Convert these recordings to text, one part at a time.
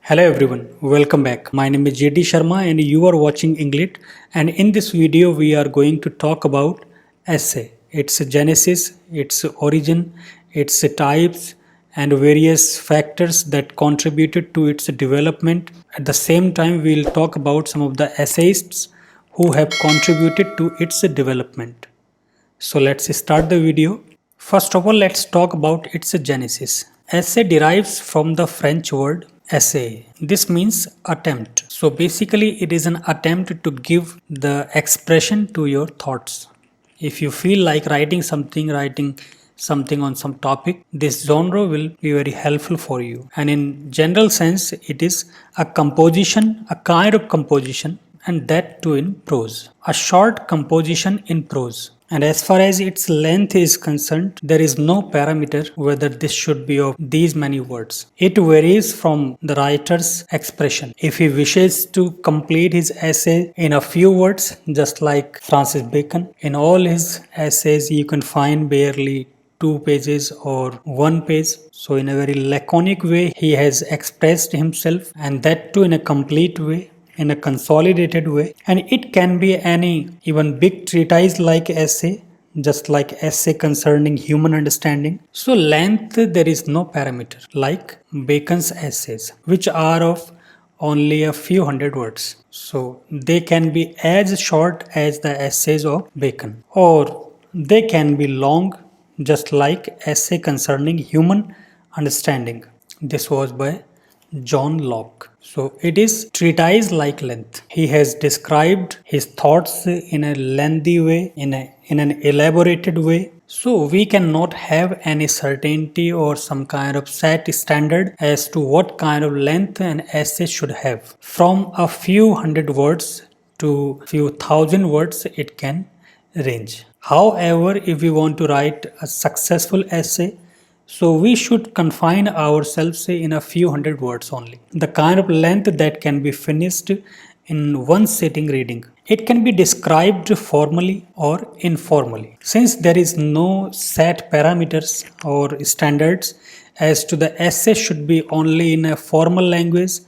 Hello everyone, welcome back. My name is JD Sharma and you are watching English, and in this video we are going to talk about essay, its genesis, its origin, its types and various factors that contributed to its development. At the same time we will talk about some of the essayists who have contributed to its development. So let's start the video. First of all, let's talk about its genesis. Essay derives from the French word essay. This means attempt. So basically, it is an attempt to give the expression to your thoughts. If you feel like writing something on some topic, this genre will be very helpful for you. And in general sense, it is a composition, a kind of composition, and that too in prose. A short composition in prose. And as far as its length is concerned, there is no parameter whether this should be of these many words. It varies from the writer's expression. If he wishes to complete his essay in a few words, just like Francis Bacon, in all his essays you can find barely 2 pages or 1 page. So in a very laconic way, he has expressed himself, and that too in a complete way, in a consolidated way. And it can be any even big treatise like essay, just like essay concerning human understanding. So length, there is no parameter like Bacon's essays, which are of only a few hundred words. So they can be as short as the essays of Bacon, or they can be long, just like essay concerning human understanding. This was by John Locke. So it is treatise like length. He has described his thoughts in a lengthy way, in an elaborated way. So we cannot have any certainty or some kind of set standard as to what kind of length an essay should have. From a few hundred words to few thousand words, it can range. However, if we want to write a successful essay, so we should confine ourselves in a few hundred words only. The kind of length that can be finished in one sitting reading. It can be described formally or informally. Since there is no set parameters or standards as to the essay should be only in a formal language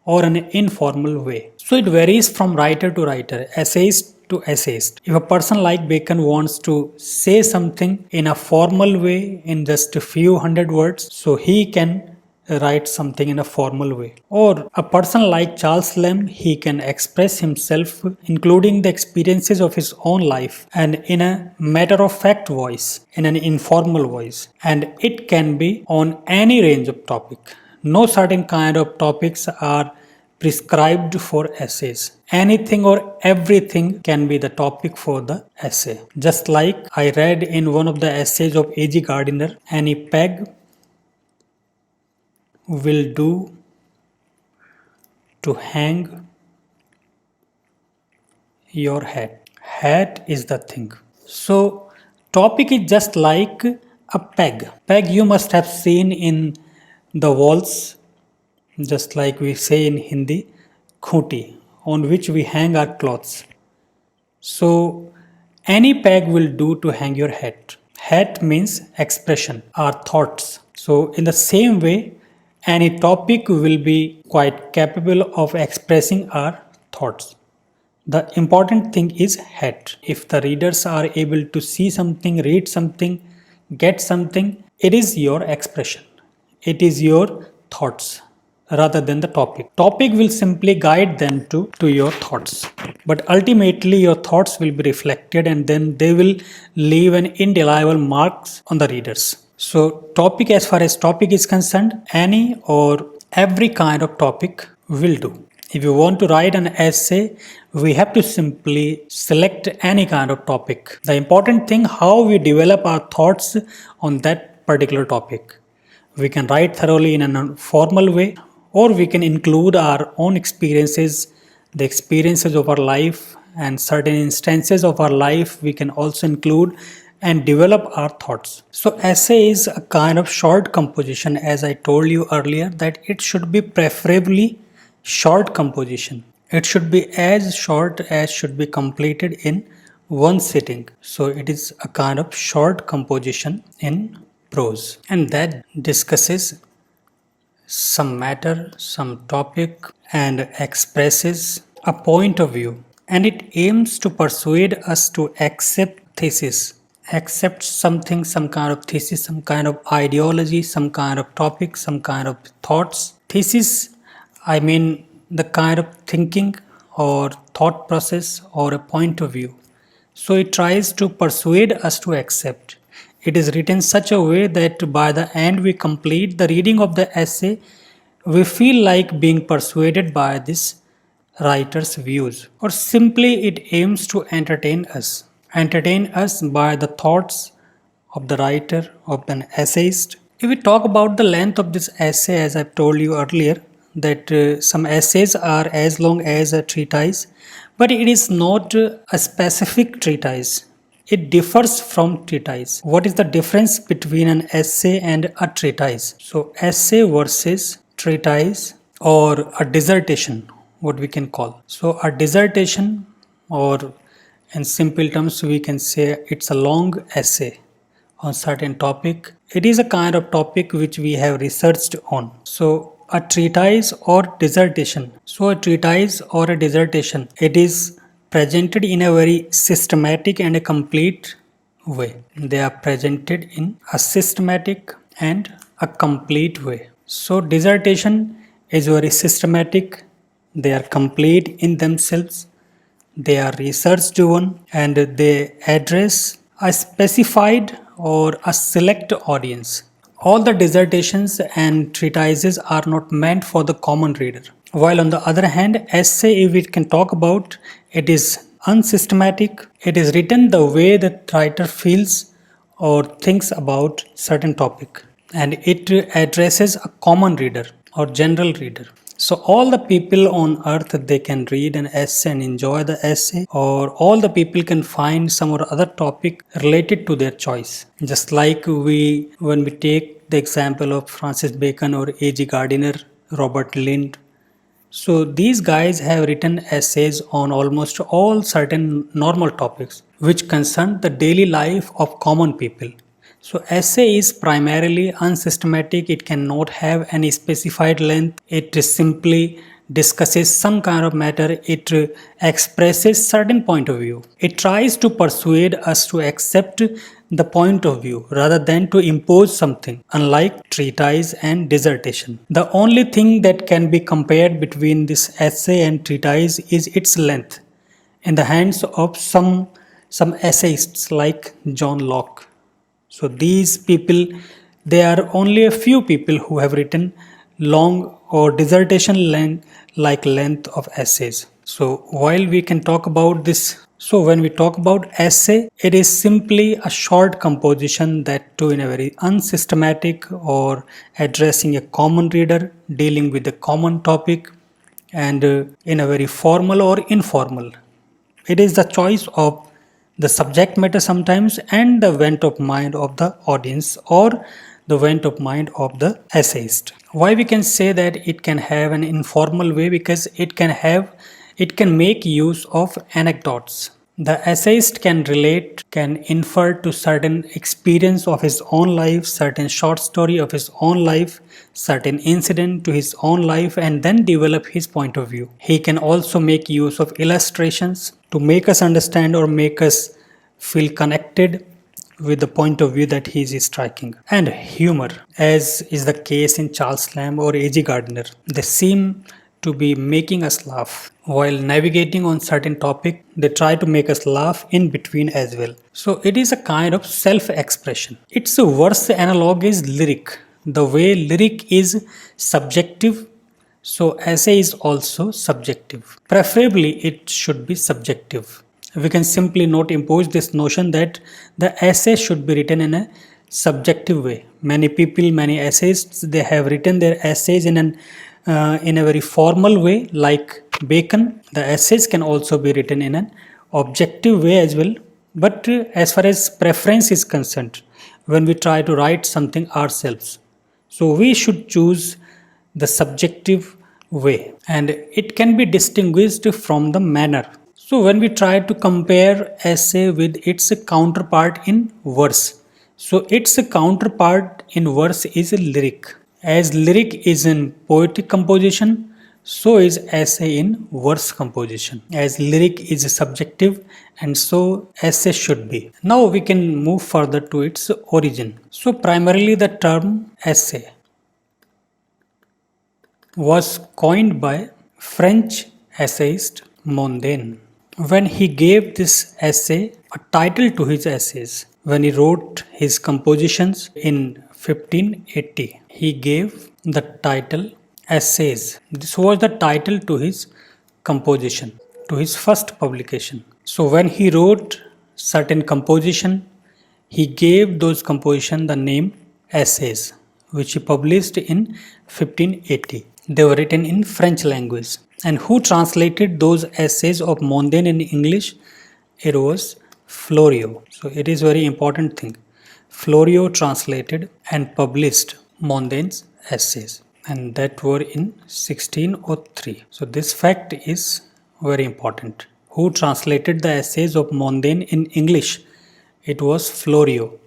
or an informal way. So it varies from writer to writer, essayist to essayist. If a person like Bacon wants to say something in a formal way in just a few hundred words, so he can write something in a formal way. Or a person like Charles Lamb, he can express himself including the experiences of his own life and in a matter-of-fact voice, in an informal voice. And it can be on any range of topic. No certain kind of topics are prescribed for essays. Anything or everything can be the topic for the essay. Just like I read in one of the essays of A.G. Gardiner, any peg will do to hang your hat. Hat is the thing. So topic is just like a peg. Peg you must have seen in the walls, just like we say in Hindi, khuti, on which we hang our clothes. So any peg will do to hang your hat. Hat means expression, our thoughts. So in the same way, any topic will be quite capable of expressing our thoughts. The important thing is hat. If the readers are able to see something, read something, get something, it is your expression. It is your thoughts rather than the topic. Topic will simply guide them to your thoughts. But ultimately your thoughts will be reflected and then they will leave an indelible marks on the readers. So topic, as far as topic is concerned, any or every kind of topic will do. If you want to write an essay, we have to simply select any kind of topic. The important thing, how we develop our thoughts on that particular topic. We can write thoroughly in a formal way, or we can include our own experiences, the experiences of our life, and certain instances of our life we can also include and develop our thoughts. So essay is a kind of short composition, as I told you earlier, that it should be preferably short composition. It should be as short as should be completed in one sitting. So it is a kind of short composition in prose, and that discusses some matter, some topic, and expresses a point of view. And it aims to persuade us to accept thesis, accept something, some kind of thesis, some kind of ideology, some kind of topic, some kind of thoughts. Thesis, I mean the kind of thinking or thought process or a point of view. So it tries to persuade us to accept. It is written such a way that by the end we complete the reading of the essay, we feel like being persuaded by this writer's views, or simply it aims to entertain us by the thoughts of the writer, of an essayist. If we talk about the length of this essay, as I've told you earlier, that some essays are as long as a treatise, but it is not a specific treatise. It differs from treatise. What is the difference between an essay and a treatise? So, essay versus treatise or a dissertation, what we can call. So, a dissertation, or in simple terms, we can say it's a long essay on certain topic. It is a kind of topic which we have researched on. So, a treatise or dissertation. So, a treatise or a dissertation, it is presented in a very systematic and a complete way. They are presented in a systematic and a complete way. So, dissertation is very systematic. They are complete in themselves. They are research driven and they address a specified or a select audience. All the dissertations and treatises are not meant for the common reader. While on the other hand, essay, if we can talk about, it is unsystematic. It is written the way the writer feels or thinks about certain topic, and it addresses a common reader or general reader. So all the people on earth, they can read an essay and enjoy the essay, or all the people can find some or other topic related to their choice. Just like when we take the example of Francis Bacon or A.G. Gardiner, Robert Lind. So these guys have written essays on almost all certain normal topics which concern the daily life of common people. So essay is primarily unsystematic. It cannot have any specified length. It simply discusses some kind of matter. It expresses certain point of view. It tries to persuade us to accept the point of view rather than to impose something, unlike treatise and dissertation. The only thing that can be compared between this essay and treatise is its length in the hands of some essayists like John Locke. So these people, there are only a few people who have written long or dissertation length of essays. So while we can talk about this, so when we talk about essay, it is simply a short composition that too in a very unsystematic or addressing a common reader, dealing with a common topic, and in a very formal or informal. It is the choice of the subject matter sometimes and the bent of mind of the audience or the bent of mind of the essayist. Why we can say that it can have an informal way? Because it can make use of anecdotes. The essayist can relate, can infer to certain experience of his own life, certain short story of his own life, certain incident to his own life, and then develop his point of view. He can also make use of illustrations to make us understand or make us feel connected with the point of view that he is striking. And humor, as is the case in Charles Lamb or A.G. Gardiner. They seem to be making us laugh. While navigating on certain topic, they try to make us laugh in between as well. So it is a kind of self-expression. Its verse analog is lyric. The way lyric is subjective, so essay is also subjective. Preferably it should be subjective. We can simply not impose this notion that the essay should be written in a subjective way. Many people, many essayists, they have written their essays in a very formal way, like Bacon. The essays can also be written in an objective way as well. But as far as preference is concerned, when we try to write something ourselves, so we should choose the subjective way, and it can be distinguished from the manner. So when we try to compare essay with its counterpart in verse, so its counterpart in verse is lyric. As lyric is in poetic composition, so is essay in verse composition. As lyric is subjective, and so essay should be. Now we can move further to its origin. So primarily the term essay was coined by French essayist Mondaigne when he gave this essay a title to his essays. When he wrote his compositions in 1580, he gave the title Essays. This was the title to his composition, to his first publication. So when he wrote certain composition, he gave those composition the name Essays, which he published in 1580. They were written in French language. And who translated those essays of Mondaigne in English? It was Florio. So it is very important thing. Florio translated and published Mondaigne's essays, and that were in 1603. So this fact is very important. Who translated the essays of Mondaigne in English? It was Florio.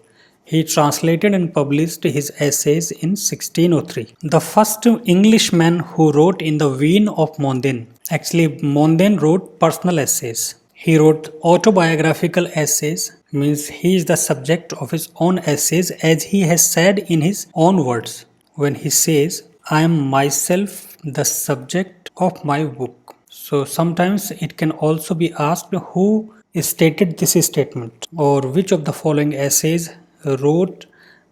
He translated and published his essays in 1603. The first Englishman who wrote in the vein of Mondaigne. Actually, Mondaigne wrote personal essays. He wrote autobiographical essays, means he is the subject of his own essays, as he has said in his own words when he says, I am myself the subject of my book. So sometimes it can also be asked who stated this statement, or which of the following essays wrote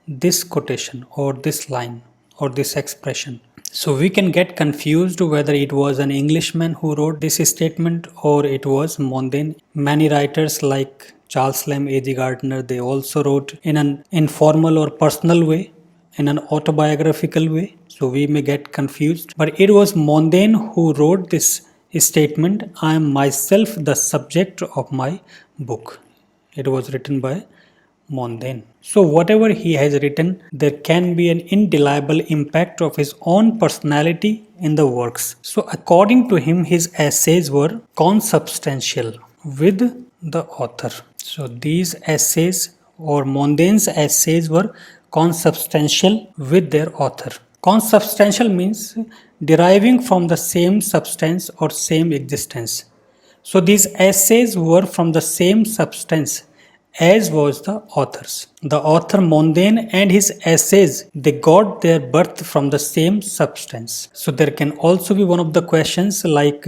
this quotation or this line or this expression. So we can get confused whether it was an Englishman who wrote this statement or it was Mondaigne. Many writers like Charles Lamb, A.G. Gardner, they also wrote in an informal or personal way, in an autobiographical way. So we may get confused. But it was Mondaigne who wrote this statement, I am myself the subject of my book. It was written by Mondaigne. So whatever he has written, there can be an indelible impact of his own personality in the works. So according to him, his essays were consubstantial with the author. So these essays or Mondaigne's essays were consubstantial with their author. Consubstantial means deriving from the same substance or same existence. So these essays were from the same substance as was the author's. The author Mondaigne and his essays, they got their birth from the same substance. So there can also be one of the questions like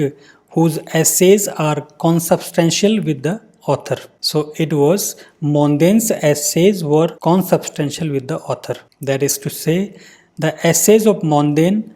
whose essays are consubstantial with the author. So it was Mondaigne's essays were consubstantial with the author. That is to say, the essays of Mondaigne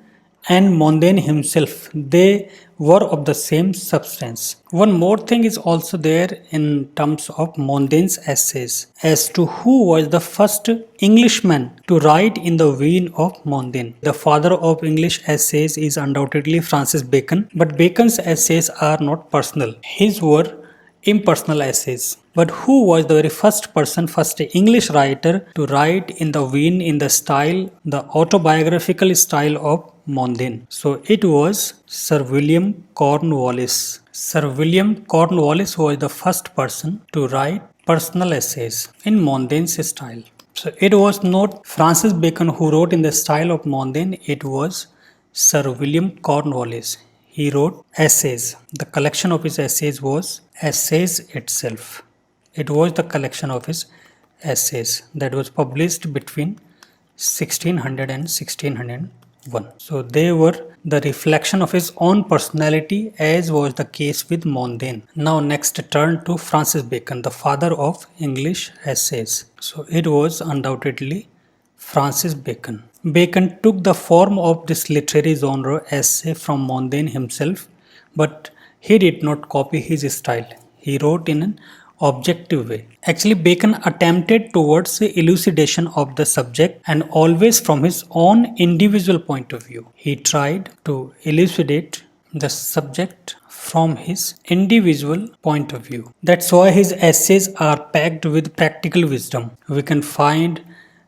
and Mondaigne himself, they were of the same substance. One more thing is also there in terms of Mondaigne's essays as to who was the first Englishman to write in the vein of Mondaigne. The father of English essays is undoubtedly Francis Bacon, but Bacon's essays are not personal. His were impersonal essays. But who was the very first English writer to write in the vein, in the style, the autobiographical style of Mondaigne? So it was Sir William Cornwallis. Sir William Cornwallis was the first person to write personal essays in Mondaigne's style. So it was not Francis Bacon who wrote in the style of Mondaigne, it was Sir William Cornwallis. He wrote essays. The collection of his essays was Essays itself. It was the collection of his essays that was published between 1600 and 1601. So they were the reflection of his own personality, as was the case with Mondaigne. Now next turn to Francis Bacon, the father of English essays. So it was undoubtedly Francis Bacon. Bacon took the form of this literary genre essay from Mondaigne himself, but he did not copy his style. He wrote in an objective way. Actually, Bacon attempted towards the elucidation of the subject and always from his own individual point of view. He tried to elucidate the subject from his individual point of view. That's why his essays are packed with practical wisdom. We can find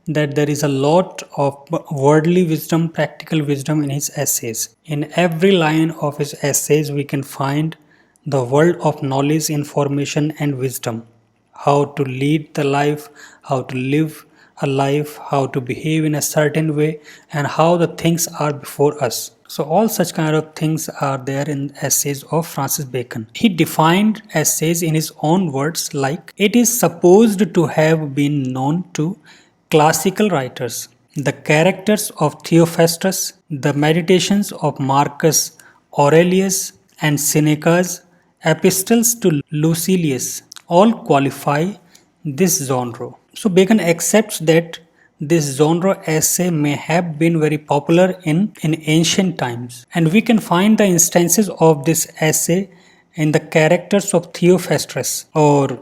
that there is a lot of worldly wisdom, practical wisdom in his essays. In every line of his essays, we can find the world of knowledge, information and wisdom. How to lead the life, how to live, a life, how to behave in a certain way, and how the things are before us. So all such kind of things are there in essays of Francis Bacon. He defined essays in his own words like, it is supposed to have been known to classical writers, the characters of Theophrastus, the meditations of Marcus Aurelius and Seneca's epistles to Lucilius all qualify this genre. So Bacon accepts that this genre essay may have been very popular in ancient times, and we can find the instances of this essay in the characters of Theophrastus or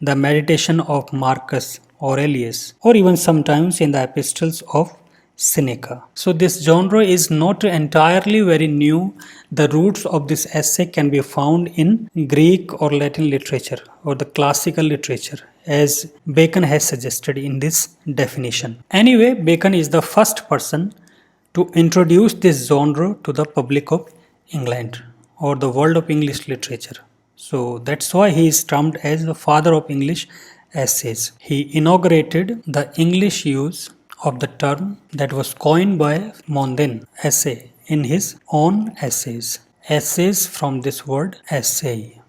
the meditation of Marcus Aurelius, or even sometimes in the epistles of Seneca. So this genre is not entirely very new. The roots of this essay can be found in Greek or Latin literature or the classical literature, as Bacon has suggested in this definition. Anyway, Bacon is the first person to introduce this genre to the public of England or the world of English literature. So that's why he is termed as the father of English essays. He inaugurated the English use of the term that was coined by Mondin, essay, in his own essays. Essays from this word essay.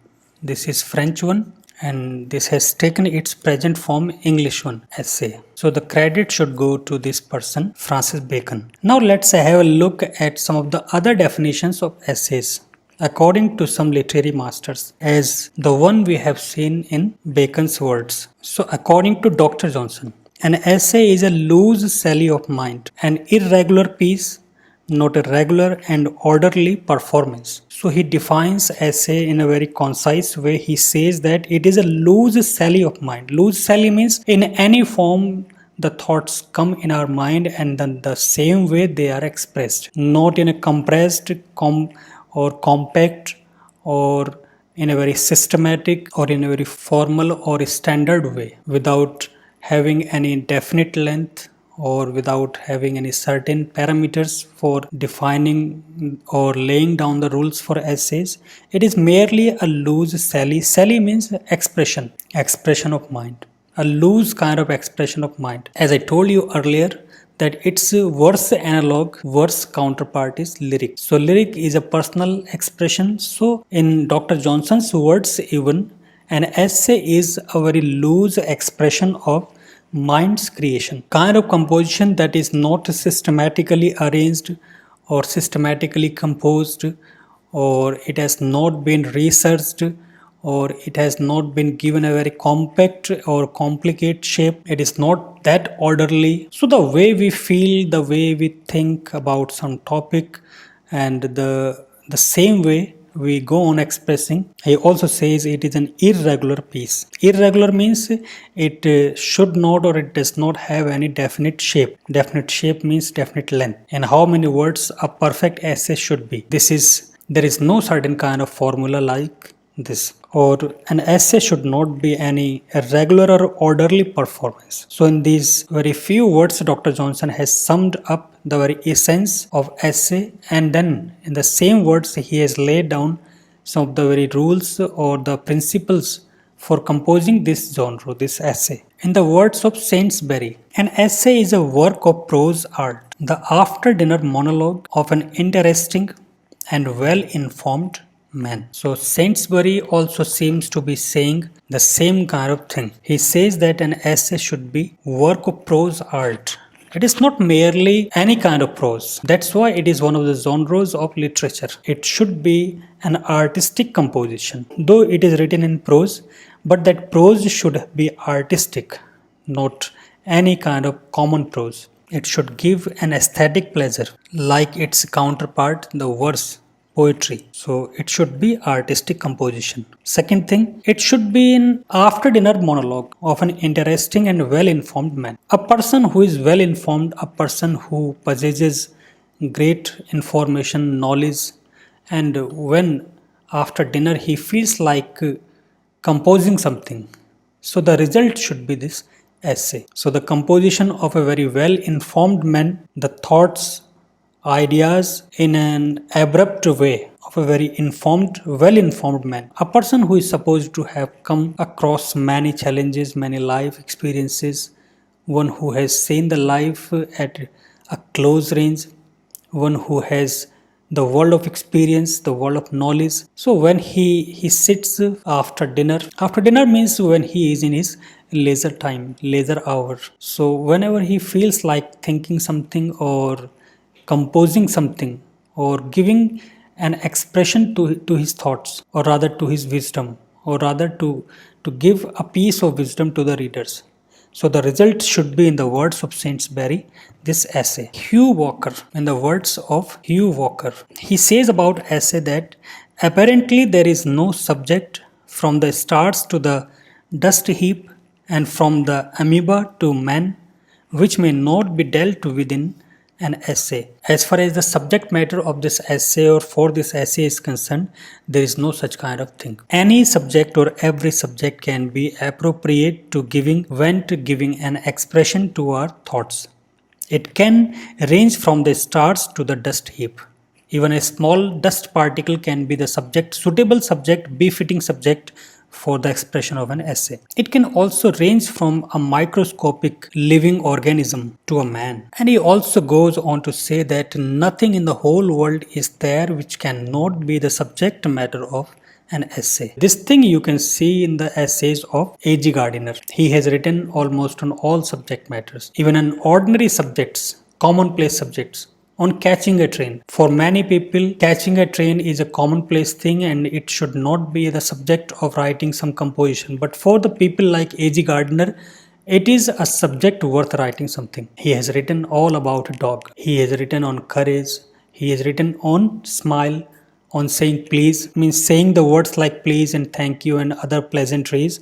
This is French one, and this has taken its present form English one, essay. So the credit should go to this person, Francis Bacon. Now let's have a look at some of the other definitions of essays according to some literary masters, as the one we have seen in Bacon's words. So according to Dr. Johnson, an essay is a loose sally of mind, an irregular piece, not a regular and orderly performance. So he defines essay in a very concise way. He says that it is a loose sally of mind. Loose sally means in any form the thoughts come in our mind and then the same way they are expressed, not in a compressed or compact or in a very systematic or in a very formal or standard way, without having any definite length or without having any certain parameters for defining or laying down the rules for essays. It is merely a loose sally. Sally means expression of mind, a loose kind of expression of mind. As I told you earlier, that its verse analog, verse counterpart is lyric. So lyric is a personal expression. So in Dr. Johnson's words, even an essay is a very loose expression of mind's creation, kind of composition that is not systematically arranged or systematically composed, or it has not been researched, or it has not been given a very compact or complicated shape. It is not that orderly. So the way we feel, the way we think about some topic, and the same way we go on expressing. He also says it is an irregular piece. Irregular means it should not or it does not have any definite shape. Definite shape means definite length. And how many words a perfect essay should be. There is no certain kind of formula like this. Or an essay should not be any irregular or orderly performance. So in these very few words, Dr. Johnson has summed up the very essence of essay, and then in the same words he has laid down some of the very rules or the principles for composing this genre, this essay. In the words of Saintsbury, an essay is a work of prose art, the after-dinner monologue of an interesting and well-informed man. So Saintsbury also seems to be saying the same kind of thing. He says that an essay should be work of prose art. It is not merely any kind of prose. That's why it is one of the genres of literature. It should be an artistic composition. Though it is written in prose, but that prose should be artistic, not any kind of common prose. It should give an aesthetic pleasure, like its counterpart, the verse, poetry. So it should be artistic composition. Second thing, it should be an after dinner monologue of an interesting and well informed man. A person who is well informed, a person who possesses great information, knowledge, and when after dinner he feels like composing something, so the result should be this essay. So the composition of a very well informed man, the thoughts, ideas in an abrupt way of a very informed, well-informed man. A person who is supposed to have come across many challenges, many life experiences, one who has seen the life at a close range, one who has the world of experience, the world of knowledge. So when he sits after dinner means when he is in his leisure time, leisure hour. So whenever he feels like thinking something or composing something or giving an expression to his thoughts, or rather to his wisdom, or rather to give a piece of wisdom to the readers. So the result should be, in the words of Sainsbury, this essay. Hugh Walker, in the words of Hugh Walker, he says about essay that apparently there is no subject from the stars to the dust heap and from the amoeba to man which may not be dealt with in an essay. As far as the subject matter of this essay or for this essay is concerned, there is no such kind of thing. Any subject or every subject can be appropriate to giving an expression to our thoughts. It can range from the stars to the dust heap. Even a small dust particle can be the subject, suitable subject, befitting subject for the expression of an essay. It can also range from a microscopic living organism to a man. And he also goes on to say that nothing in the whole world is there which cannot be the subject matter of an essay. This thing you can see in the essays of A.G. Gardiner. He has written almost on all subject matters, even on ordinary subjects, commonplace subjects, on catching a train. For many people, catching a train is a commonplace thing and it should not be the subject of writing some composition. But for the people like A.G. Gardiner, it is a subject worth writing something. He has written all about a dog. He has written on courage. He has written on smile, on saying please, means saying the words like please and thank you and other pleasantries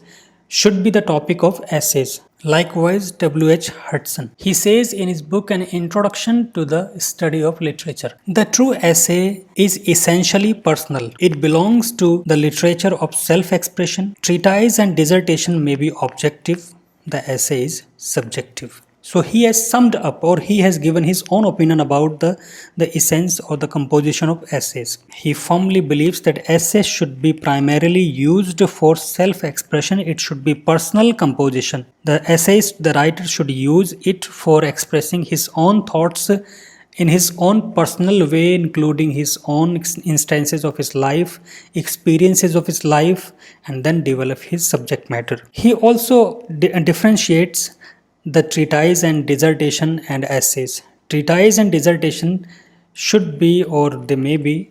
should be the topic of essays. Likewise, W.H. Hudson. He says in his book An Introduction to the Study of Literature, the true essay is essentially personal. It belongs to the literature of self-expression. Treatise and dissertation may be objective. The essay is subjective. So he has summed up, or he has given his own opinion about the essence or the composition of essays. He firmly believes that essays should be primarily used for self-expression. It should be personal composition. The essays, the writer should use it for expressing his own thoughts in his own personal way, including his own instances of his life, experiences of his life, and then develop his subject matter. He also differentiates the treatise and dissertation and essays. Treatise and dissertation should be, or they may be,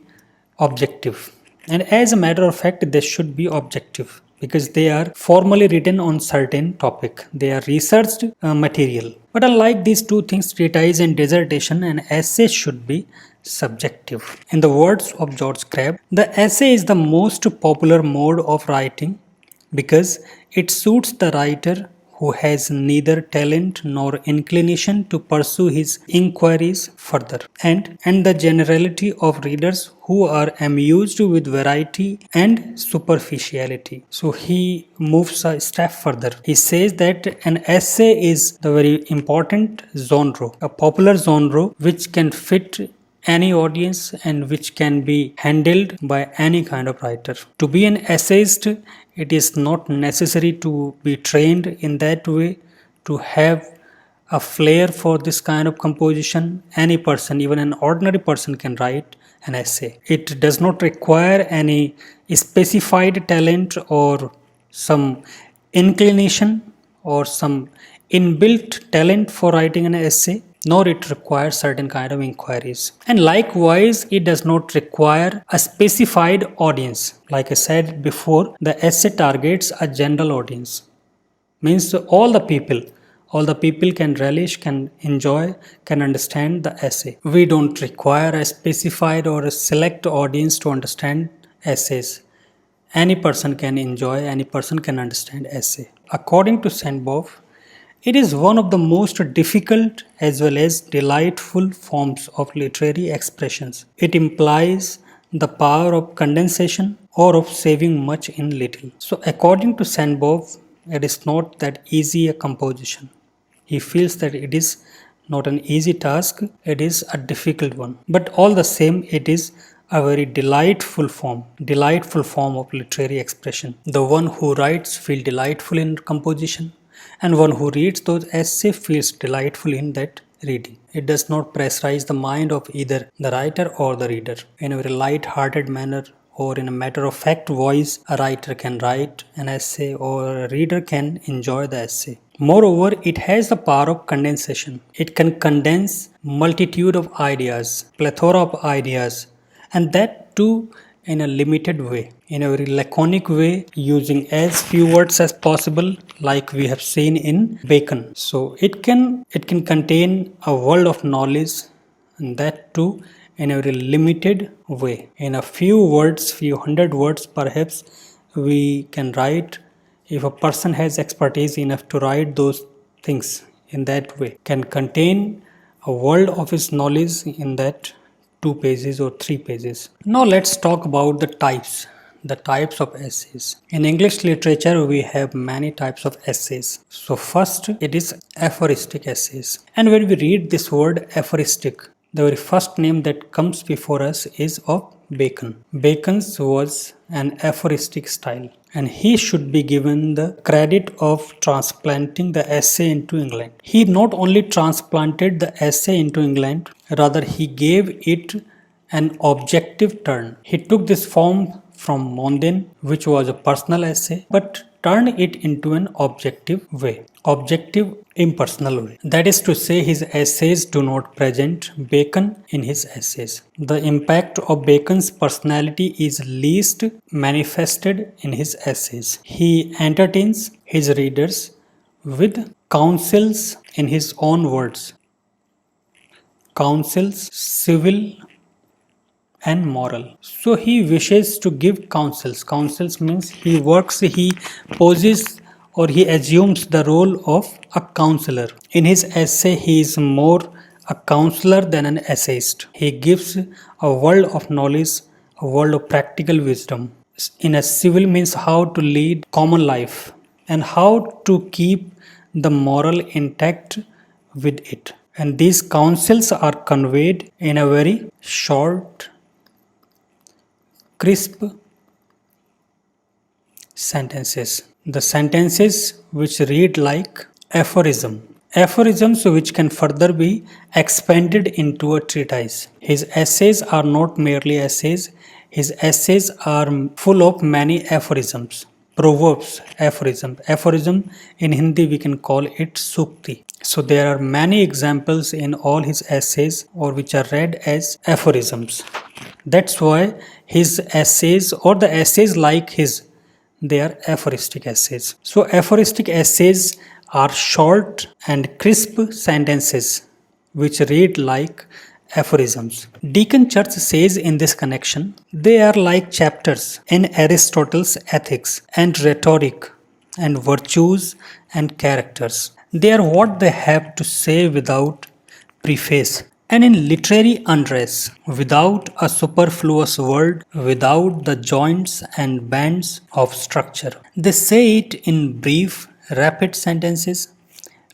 objective. And as a matter of fact, they should be objective because they are formally written on certain topic. They are researched material. But unlike these two things, treatise and dissertation, and essay should be subjective. In the words of George Crabbe, the essay is the most popular mode of writing because it suits the writer who has neither talent nor inclination to pursue his inquiries further, and the generality of readers who are amused with variety and superficiality. So he moves a step further. He says that an essay is the very important genre, a popular genre which can fit any audience and which can be handled by any kind of writer. To be an essayist, it is not necessary to be trained in that way, to have a flair for this kind of composition. Any person, even an ordinary person, can write an essay. It does not require any specified talent or some inclination or some inbuilt talent for writing an essay, nor it requires certain kind of inquiries. And likewise, it does not require a specified audience. Like I said before, the essay targets a general audience. Means all the people can relish, can enjoy, can understand the essay. We don't require a specified or a select audience to understand essays. Any person can enjoy, any person can understand essay. According to Sandbow, it is one of the most difficult as well as delightful forms of literary expressions. It implies the power of condensation or of saving much in little. So according to Sandbow, it is not that easy a composition. He feels that it is not an easy task, it is a difficult one. But all the same, it is a very delightful form of literary expression. The one who writes feels delightful in composition, And one who reads those essays feels delightful in that reading. It does not pressurize the mind of either the writer or the reader. In a very light-hearted manner or in a matter-of-fact voice, a writer can write an essay or a reader can enjoy the essay. Moreover, it has the power of condensation. It can condense multitude of ideas, plethora of ideas, and that too in a limited way, in a very laconic way, using as few words as possible, like we have seen in Bacon. So it can contain a world of knowledge, and that too in a very limited way. In a few words, few hundred words perhaps, we can write. If a person has expertise enough to write those things in that way, can contain a world of his knowledge in that 2 pages or 3 pages. Now let's talk about the types of essays. In English literature, we have many types of essays. So first, it is aphoristic essays. And when we read this word aphoristic, the very first name that comes before us is of Bacon. Bacon's was an aphoristic style, and he should be given the credit of transplanting the essay into England. He not only transplanted the essay into England, rather he gave it an objective turn. He took this form from Mondin, which was a personal essay, but turned it into an objective way, objective impersonal way. That is to say, his essays do not present Bacon in his essays. The impact of Bacon's personality is least manifested in his essays. He entertains his readers with counsels in his own words, counsels civil and moral. So he wishes to give counsels. Counsels means he poses or he assumes the role of a counselor. In his essay, he is more a counselor than an essayist. He gives a world of knowledge, a world of practical wisdom. In a civil means how to lead common life and how to keep the moral intact with it. And these counsels are conveyed in a very short, crisp sentences. The sentences which read like aphorism. Aphorisms which can further be expanded into a treatise. His essays are not merely essays. His essays are full of many aphorisms. Proverbs, aphorism. Aphorism in Hindi we can call it sukti. So there are many examples in all his essays or which are read as aphorisms. That's why his essays or the essays like his, they are aphoristic essays. So aphoristic essays are short and crisp sentences which read like aphorisms. Deacon Church says in this connection, they are like chapters in Aristotle's ethics and rhetoric and virtues and characters. They are what they have to say without preface. And in literary undress, without a superfluous word, without the joints and bands of structure. They say it in brief, rapid sentences,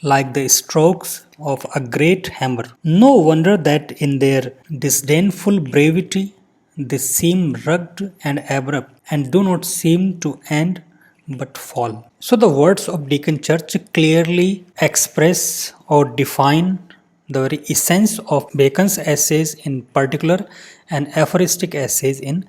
like the strokes of a great hammer. No wonder that in their disdainful brevity, they seem rugged and abrupt, and do not seem to end but fall. So the words of Deacon Church clearly express or define the very essence of Bacon's essays in particular and aphoristic essays in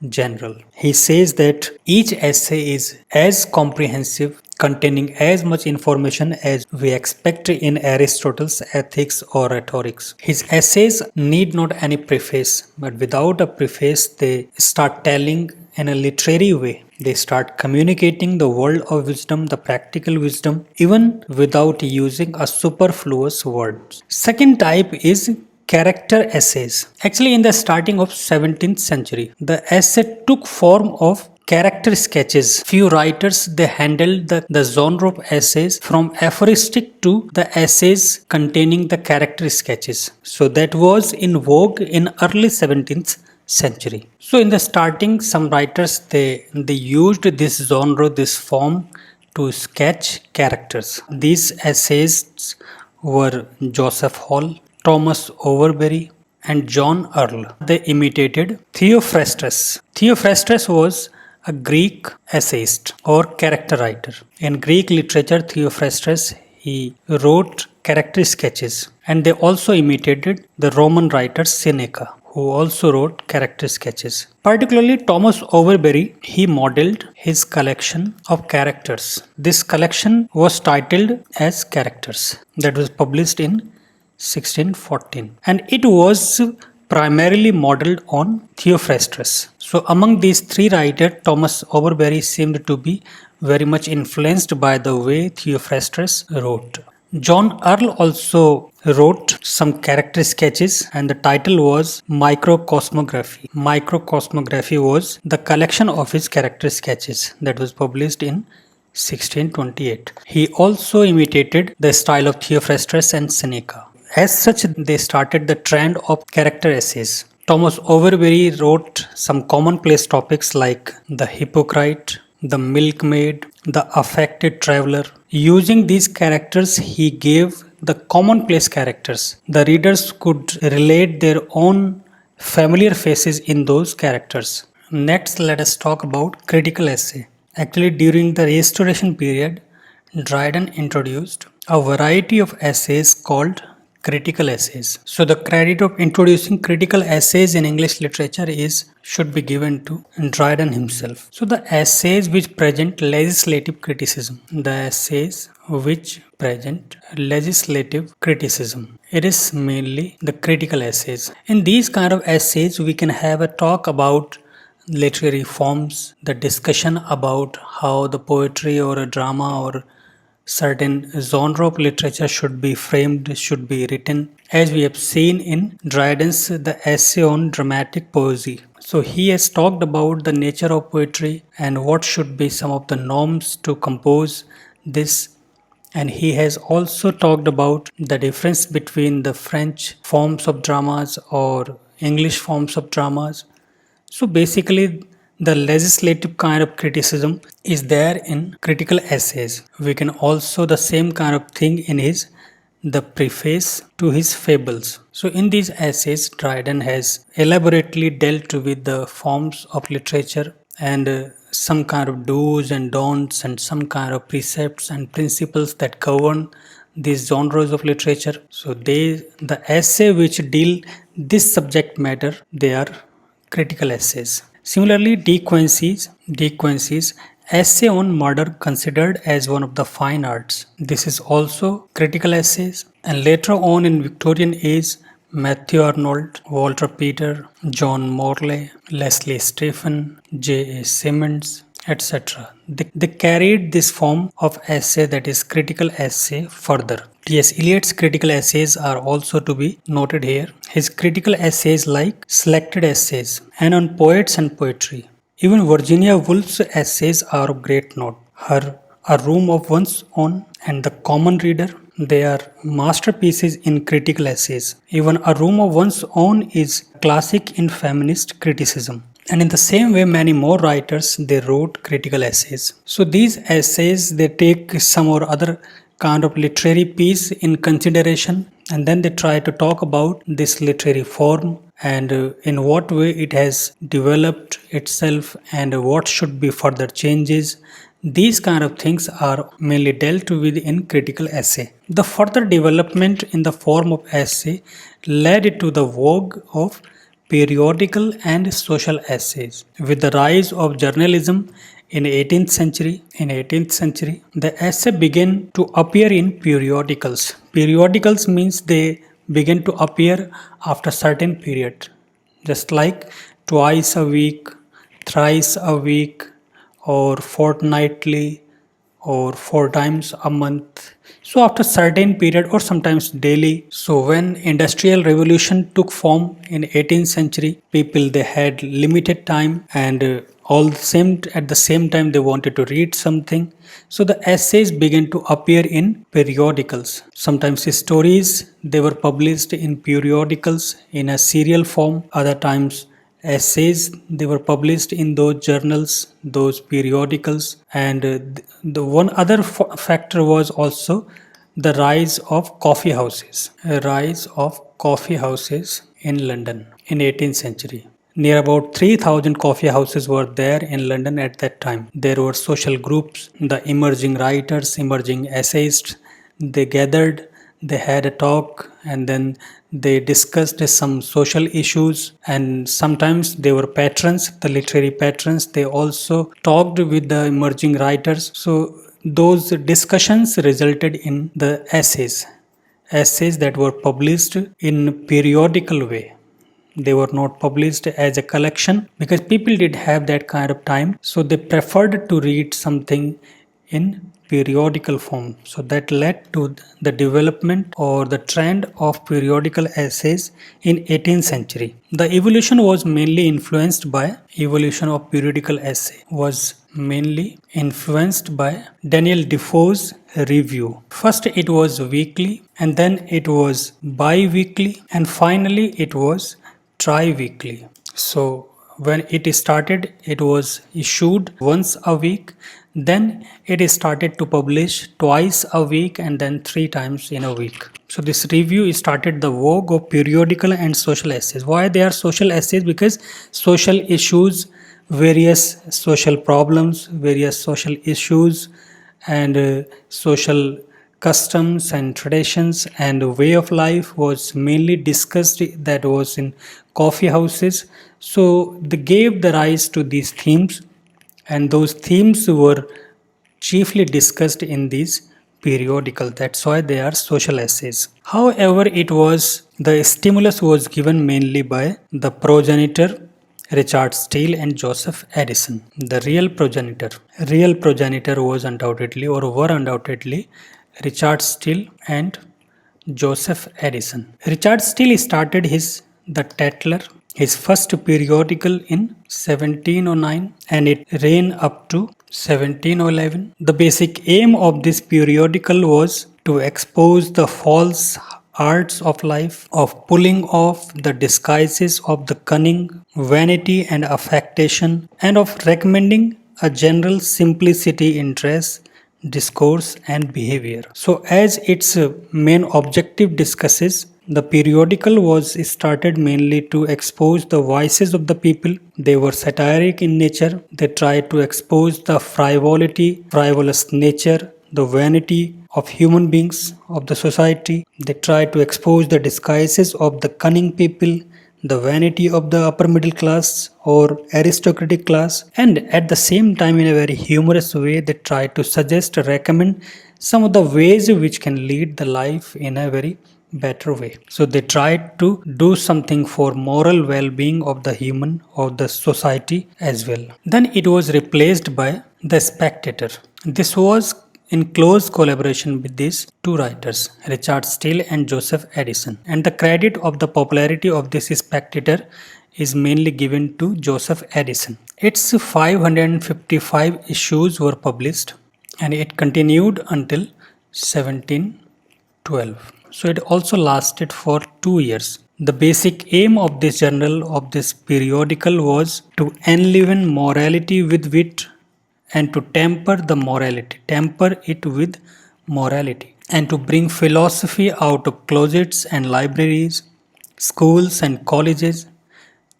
general. He says that each essay is as comprehensive, containing as much information as we expect in Aristotle's ethics or rhetorics. His essays need not any preface, but without a preface they start telling in a literary way. They start communicating the world of wisdom, the practical wisdom, even without using a superfluous word. Second type is character essays. Actually, in the starting of 17th century, the essay took form of character sketches. Few writers, they handled the genre of essays from aphoristic to the essays containing the character sketches. So that was in vogue in early 17th century. So in the starting, some writers they used this genre, this form to sketch characters. These essayists were Joseph Hall, Thomas Overbury, and John Earle. They imitated Theophrastus. Theophrastus was a Greek essayist or character writer. In Greek literature, Theophrastus, he wrote character sketches, and they also imitated the Roman writer Seneca, who also wrote character sketches. Particularly Thomas Overbury, he modeled his collection of characters. This collection was titled as Characters, that was published in 1614, and it was primarily modeled on Theophrastus. So among these three writers, Thomas Overbury seemed to be very much influenced by the way Theophrastus wrote. John Earl also wrote some character sketches, and the title was Microcosmography. Microcosmography was the collection of his character sketches that was published in 1628. He also imitated the style of Theophrastus and Seneca. As such, they started the trend of character essays. Thomas Overbury wrote some commonplace topics like the hypocrite, the milkmaid, the affected traveler. Using these characters, he gave the commonplace characters. The readers could relate their own familiar faces in those characters. Next, let us talk about critical essay. Actually, during the Restoration period, Dryden introduced a variety of essays called critical essays. So the credit of introducing critical essays in English literature should be given to Dryden himself. So the essays which present legislative criticism. The essays which present legislative criticism. It is mainly the critical essays. In these kind of essays, we can have a talk about literary forms, the discussion about how the poetry or a drama or certain genre of literature should be framed, should be written, as we have seen in Dryden's The Essay on Dramatic Poesy. So he has talked about the nature of poetry and what should be some of the norms to compose this, and he has also talked about the difference between the French forms of dramas or English forms of dramas. So basically, the legislative kind of criticism is there in critical essays. We can also the same kind of thing in the preface to his fables. So in these essays, Dryden has elaborately dealt with the forms of literature and some kind of do's and don'ts and some kind of precepts and principles that govern these genres of literature. So the essay which deal this subject matter, they are critical essays. Similarly, De Quincey's Essay on Murder considered as one of the fine arts. This is also critical essays. And later on in Victorian age, Matthew Arnold, Walter Peter, John Morley, Leslie Stephen, J.A. Symonds, etc. They carried this form of essay, that is critical essay, further. T.S. Eliot's critical essays are also to be noted here. His critical essays like Selected Essays and on Poets and Poetry. Even Virginia Woolf's essays are of great note. Her A Room of One's Own and The Common Reader, they are masterpieces in critical essays. Even A Room of One's Own is classic in feminist criticism. And in the same way, many more writers, they wrote critical essays. So these essays, they take some or other kind of literary piece in consideration, and then they try to talk about this literary form and in what way it has developed itself and what should be further changes. These kind of things are mainly dealt with in critical essay. The further development in the form of essay led to the vogue of periodical and social essays. With the rise of journalism in 18th century, the essay began to appear in periodicals. Periodicals means they begin to appear after certain period, just like twice a week, thrice a week, or fortnightly, or 4 times a month. So after certain period or sometimes daily. So when industrial revolution took form in 18th century, people, they had limited time and at the same time they wanted to read something. So the essays began to appear in periodicals. Sometimes stories, they were published in periodicals in a serial form. Other times essays, they were published in those journals, those periodicals. And the one other factor was also the rise of coffee houses. A rise of coffee houses in London in 18th century. Near about 3,000 coffee houses were there in London at that time. There were social groups, the emerging writers, emerging essayists. They gathered, they had a talk, and then they discussed some social issues. And sometimes they were patrons, the literary patrons. They also talked with the emerging writers. So those discussions resulted in the essays that were published in periodical way. They were not published as a collection because people did have that kind of time, so they preferred to read something in periodical form. So that led to the development or the trend of periodical essays in 18th century. The evolution was mainly influenced by evolution of periodical essay was mainly influenced by Daniel Defoe's review. First it was weekly, and then it was bi-weekly, and finally it was tri-weekly. So when it started, it was issued once a week. Then it started to publish twice a week and then 3 times in a week. So this review started the vogue of periodical and social essays. Why they are social essays? Because social issues, various social problems, various social issues, and social customs and traditions and way of life was mainly discussed, that was in coffee houses. So they gave the rise to these themes, and those themes were chiefly discussed in these periodical. That's why they are social essays. However, the stimulus was given mainly by the progenitor Richard Steele and Joseph Addison. The real progenitor was were undoubtedly Richard Steele and Joseph Addison. Richard Steele started The Tatler, his first periodical in 1709, and it ran up to 1711. The basic aim of this periodical was to expose the false arts of life, of pulling off the disguises of the cunning, vanity and affectation, and of recommending a general simplicity in dress, discourse and behavior. So as its main objective discusses, the periodical was started mainly to expose the vices of the people. They were satiric in nature. They tried to expose the frivolous nature, the vanity of human beings, of the society. They tried to expose the disguises of the cunning people, the vanity of the upper middle class or aristocratic class, and at the same time, in a very humorous way, they try to suggest or recommend some of the ways which can lead the life in a very better way. So they tried to do something for moral well-being of the human or the society as well. Then it was replaced by the Spectator. This was in close collaboration with these two writers, Richard Steele and Joseph Addison. And the credit of the popularity of this Spectator is mainly given to Joseph Addison. Its 555 issues were published, and it continued until 1712. So it also lasted for 2 years. The basic aim of this journal, of this periodical, was to enliven morality with wit and to temper it with morality, and to bring philosophy out of closets and libraries, schools and colleges,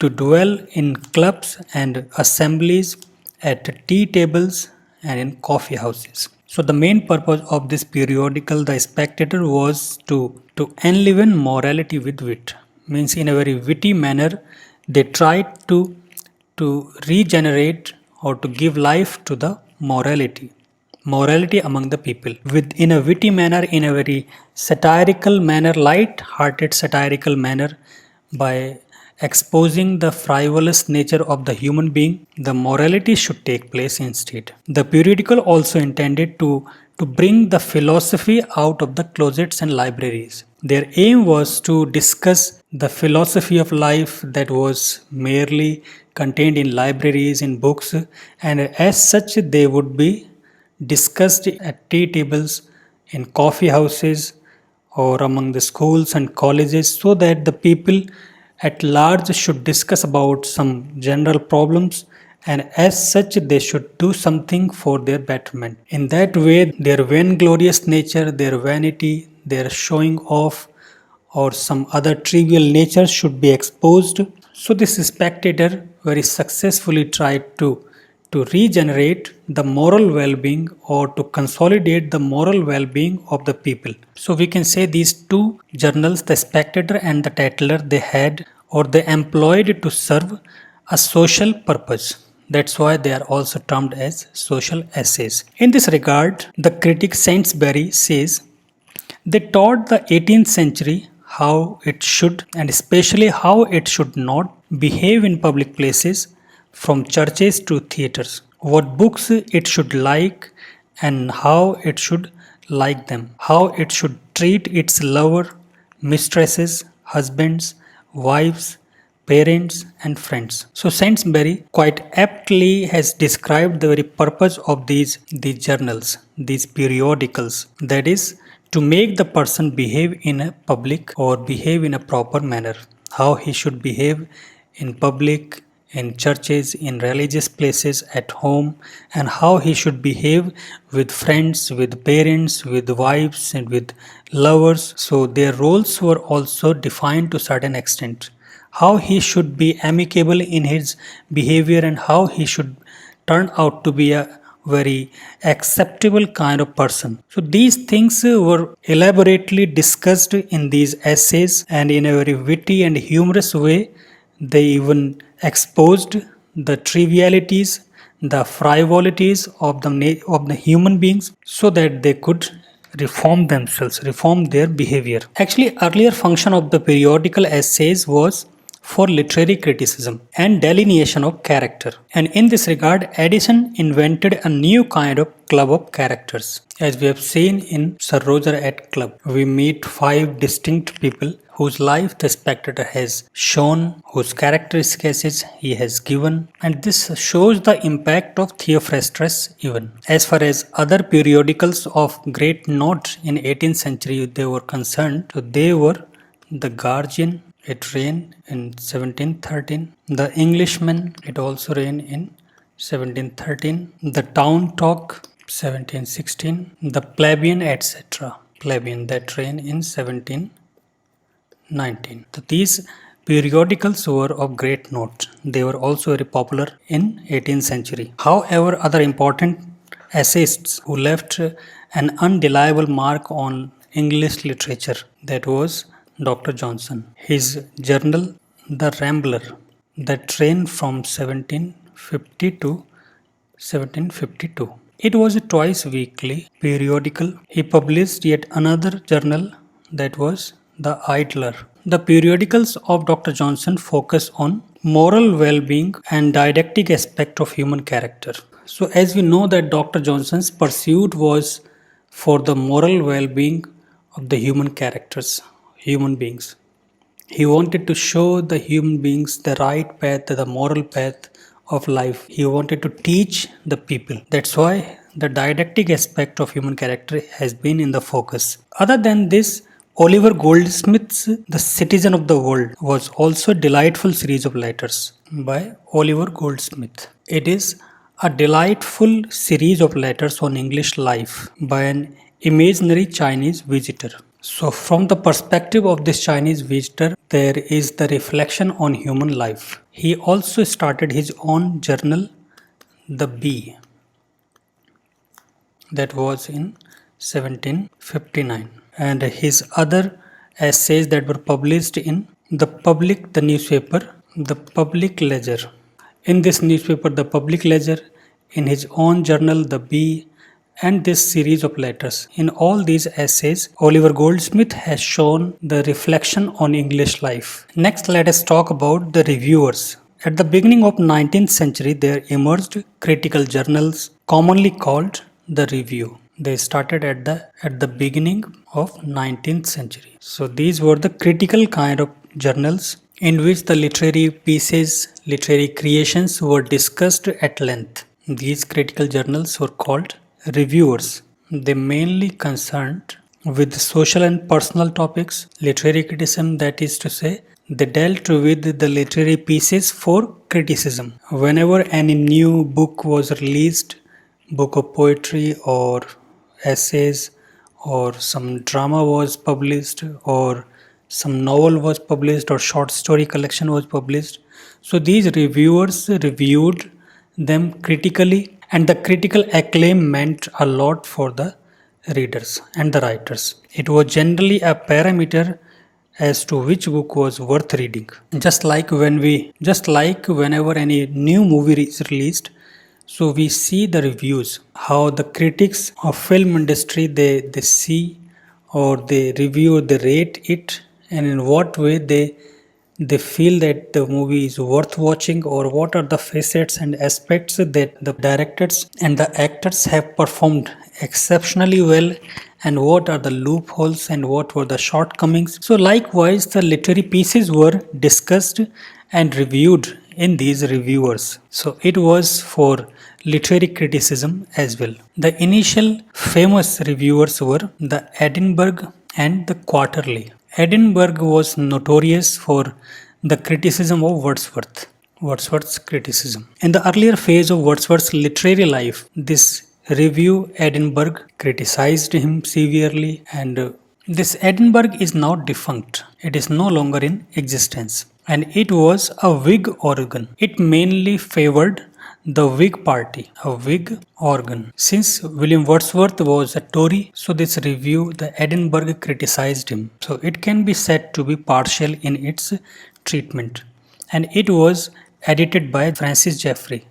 to dwell in clubs and assemblies, at tea tables and in coffee houses. So the main purpose of this periodical, The Spectator, was to enliven morality with wit. Means in a very witty manner, they tried to regenerate or to give life to the morality among the people, in a witty manner, in a very satirical manner, light-hearted satirical manner, by exposing the frivolous nature of the human being. The morality should take place instead. The periodical also intended to bring the philosophy out of the closets and libraries. Their aim was to discuss the philosophy of life that was merely contained in libraries, in books, and as such they would be discussed at tea tables, in coffee houses, or among the schools and colleges, so that the people at large should discuss about some general problems, and as such they should do something for their betterment. In that way, their vainglorious nature, their vanity, their showing off, or some other trivial nature should be exposed, So this spectator very successfully tried to regenerate the moral well-being or to consolidate the moral well-being of the people. So we can say these two journals, the Spectator and the Tatler, they had or they employed to serve a social purpose. That's why they are also termed as social essays. In this regard, the critic Sainsbury says they taught the 18th century how it should and especially how it should not behave in public places, from churches to theatres, what books it should like and how it should like them, how it should treat its lover, mistresses, husbands, wives, parents and friends. So Sainsbury quite aptly has described the very purpose of these journals, these periodicals, that is to make the person behave in a public or behave in a proper manner, how he should behave in public, in churches, in religious places, at home, and how he should behave with friends, with parents, with wives, and with lovers. So their roles were also defined to certain extent. How he should be amicable in his behavior and how he should turn out to be a very acceptable kind of person. So these things were elaborately discussed in these essays, and in a very witty and humorous way they even exposed the trivialities, the frivolities of the human beings, so that they could reform themselves, reform their behavior. Actually, earlier function of the periodical essays was for literary criticism and delineation of character. And in this regard, Addison invented a new kind of club of characters. As we have seen in Sir Roger at Club, we meet 5 distinct people whose life the spectator has shown, whose character sketches he has given, and this shows the impact of Theophrastus even. As far as other periodicals of great note in 18th century they were concerned, so they were The Guardian, it ran in 1713. The Englishman, it also ran in 1713. The Town Talk, 1716. The Plebeian, etc. Plebeian, that ran in 1719. So these periodicals were of great note. They were also very popular in 18th century. However, other important essayists who left an undeniable mark on English literature, that was Dr. Johnson. His journal, The Rambler, that ran from 1750 to 1752. It was a twice weekly periodical. He published yet another journal, that was The Idler. The periodicals of Dr. Johnson focus on moral well-being and didactic aspect of human character. So as we know that Dr. Johnson's pursuit was for the moral well-being of the human characters, human beings. He wanted to show the human beings the right path, the moral path of life. He wanted to teach the people. That's why the didactic aspect of human character has been in the focus. Other than this, Oliver Goldsmith's The Citizen of the World was also a delightful series of letters by Oliver Goldsmith. It is a delightful series of letters on English life by an imaginary Chinese visitor. So from the perspective of this Chinese visitor, there is the reflection on human life. He also started his own journal, The Bee, that was in 1759. And his other essays that were published in The newspaper, The Public Ledger. In this newspaper, The Public Ledger, in his own journal, The Bee, and this series of letters. In all these essays, Oliver Goldsmith has shown the reflection on English life. Next, let us talk about the reviewers. At the beginning of 19th century, there emerged critical journals commonly called the review. They started at the beginning of 19th century. So these were the critical kind of journals in which the literary pieces, literary creations were discussed at length. These critical journals were called reviewers. They mainly concerned with social and personal topics, literary criticism, that is to say, they dealt with the literary pieces for criticism. Whenever any new book was released, book of poetry or essays or some drama was published or some novel was published or short story collection was published. So these reviewers reviewed them critically, and the critical acclaim meant a lot for the readers and the writers. It was generally a parameter as to which book was worth reading. Just like whenever any new movie is released, so we see the reviews, how the critics of film industry they see or they review, they rate it, and in what way they feel that the movie is worth watching, or what are the facets and aspects that the directors and the actors have performed exceptionally well, and what are the loopholes and what were the shortcomings. So likewise the literary pieces were discussed and reviewed in these reviewers. So it was for literary criticism as well. The initial famous reviewers were the Edinburgh and the Quarterly. Edinburgh was notorious for the criticism of Wordsworth's criticism. In the earlier phase of Wordsworth's literary life, this review Edinburgh criticized him severely, and this Edinburgh is now defunct. It is no longer in existence, and it was a Whig organ. It mainly favored the Whig party, a Whig organ. Since William Wordsworth was a Tory, so this review, the Edinburgh, criticized him. So it can be said to be partial in its treatment. And it was edited by Francis Jeffrey.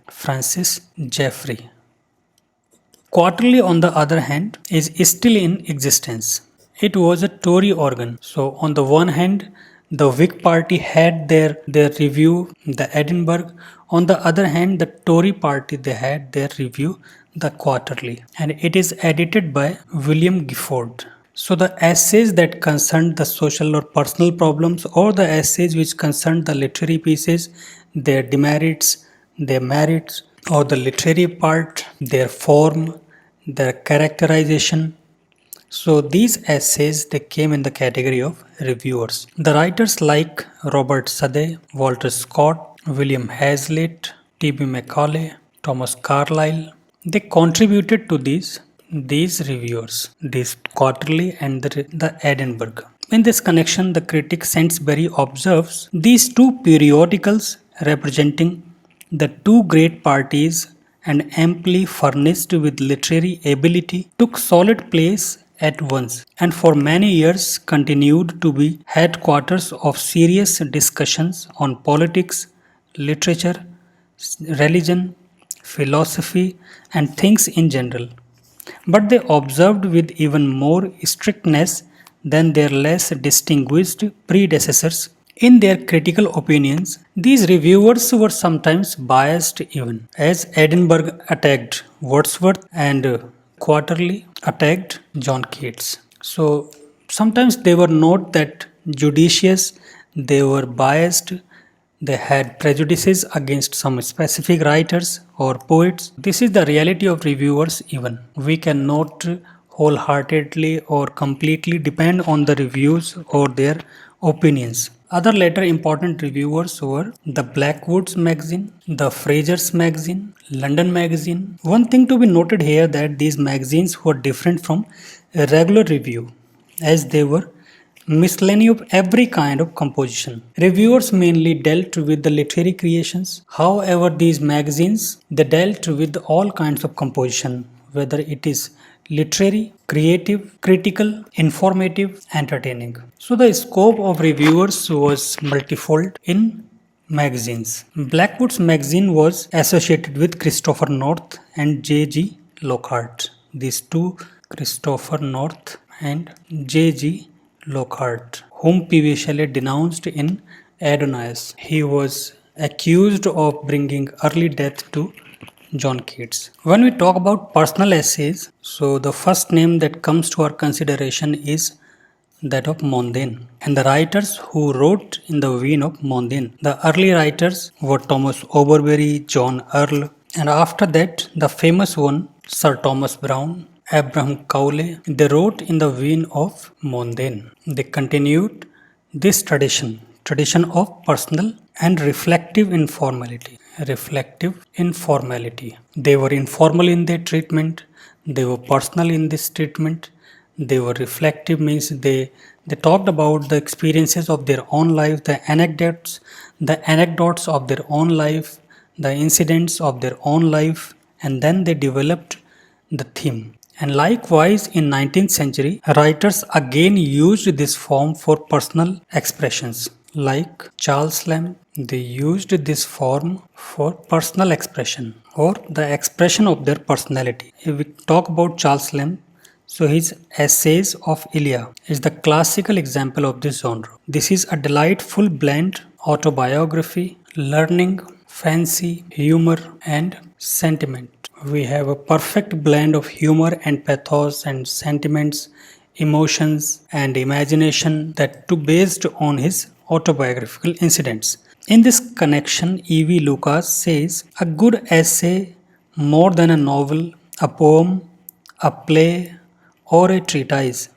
Quarterly, on the other hand, is still in existence. It was a Tory organ. So on the one hand, the Whig party had their review, the Edinburgh. On the other hand, the Tory party, they had their review, the Quarterly. And it is edited by William Gifford. So the essays that concerned the social or personal problems, or the essays which concerned the literary pieces, their demerits, their merits, or the literary part, their form, their characterization. So these essays, they came in the category of reviewers. The writers like Robert Southey, Walter Scott, William Hazlitt, T.B. Macaulay, Thomas Carlyle, they contributed to these reviewers, this Quarterly and the Edinburgh. In this connection, the critic Saintsbury observes these two periodicals representing the two great parties and amply furnished with literary ability took solid place at once, and for many years continued to be headquarters of serious discussions on politics, literature, religion, philosophy, and things in general. But they observed with even more strictness than their less distinguished predecessors. In their critical opinions, these reviewers were sometimes biased even, as Edinburgh attacked Wordsworth and Quarterly attacked John Keats. So sometimes they were not that judicious, they were biased, they had prejudices against some specific writers or poets. This is the reality of reviewers even. We cannot wholeheartedly or completely depend on the reviews or their opinions. Other later important reviewers were the Blackwoods magazine, the Fraser's magazine, London magazine. One thing to be noted here that these magazines were different from a regular review, as they were miscellany of every kind of composition. Reviewers mainly dealt with the literary creations. However, these magazines, they dealt with all kinds of composition, whether it is literary, creative, critical, informative, entertaining. So the scope of reviewers was multifold in magazines. Blackwood's magazine was associated with Christopher North and J.G. Lockhart. These two, Christopher North and J.G. Lockhart, whom P.V. Shelley denounced in Adonais. He was accused of bringing early death to John Keats. When we talk about personal essays, so the first name that comes to our consideration is that of Mondane, and the writers who wrote in the vein of Mondane. The early writers were Thomas Overbury, John Earle, and after that the famous one, Sir Thomas Browne, Abraham Cowley, they wrote in the vein of Mondane. They continued this tradition of personal and reflective informality. They were informal in their treatment, they were personal in this treatment, they were reflective, means they They talked about the experiences of their own life, the anecdotes of their own life, the incidents of their own life, and then they developed the theme. And likewise, in 19th century, writers again used this form for personal expressions. Like Charles Lamb, they used this form for personal expression or the expression of their personality. If we talk about Charles Lamb, so his Essays of Ilya is the classical example of this genre. This is a delightful blend autobiography, learning, fancy, humor, and sentiment. We have a perfect blend of humor and pathos and sentiments, emotions and imagination that too based on his autobiographical incidents. In this connection, E.V. Lucas says a good essay, more than a novel, a poem, a play, or a treatise,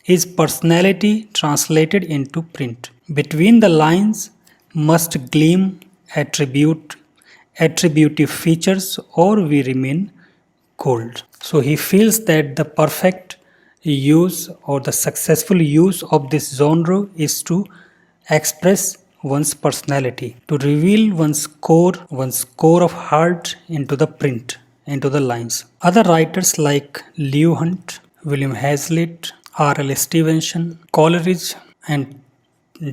is personality translated into print. Between the lines must gleam attributive features, or we remain cold. So he feels that the perfect use or the successful use of this genre is to express one's personality, to reveal one's core of heart into the print, into the lines. Other writers like Lew Hunt, William Hazlitt, R.L. Stevenson, Coleridge, and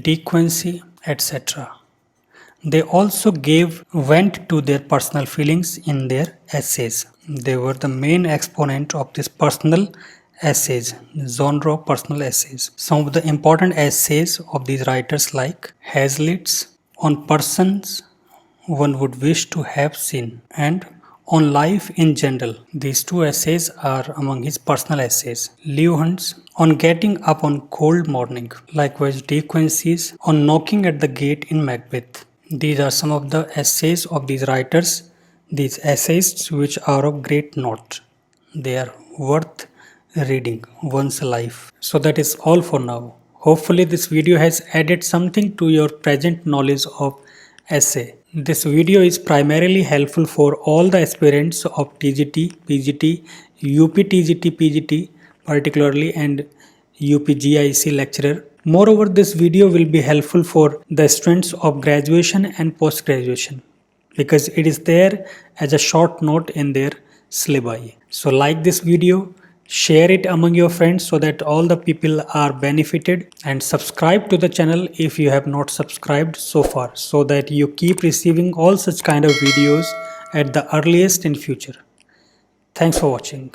De Quincey, etc. They also gave vent to their personal feelings in their essays. They were the main exponent of this personal essays, genre of personal essays. Some of the important essays of these writers like Hazlitt's On Persons One Would Wish to Have Seen and On Life in General. These two essays are among his personal essays. Lew Hunt's On Getting Up on Cold Morning. Likewise, De Quincey's On Knocking at the Gate in Macbeth. These are some of the essays of these writers, these essayists which are of great note. They are worth reading once a life. So that is all for now. Hopefully this video has added something to your present knowledge of essay. This video is primarily helpful for all the aspirants of TGT, PGT, UPTGT, PGT particularly, and UPGIC lecturer. Moreover, this video will be helpful for the students of graduation and post-graduation because it is there as a short note in their syllabi. So like this video, share it among your friends so that all the people are benefited, and subscribe to the channel if you have not subscribed so far so that you keep receiving all such kind of videos at the earliest in future. Thanks for watching.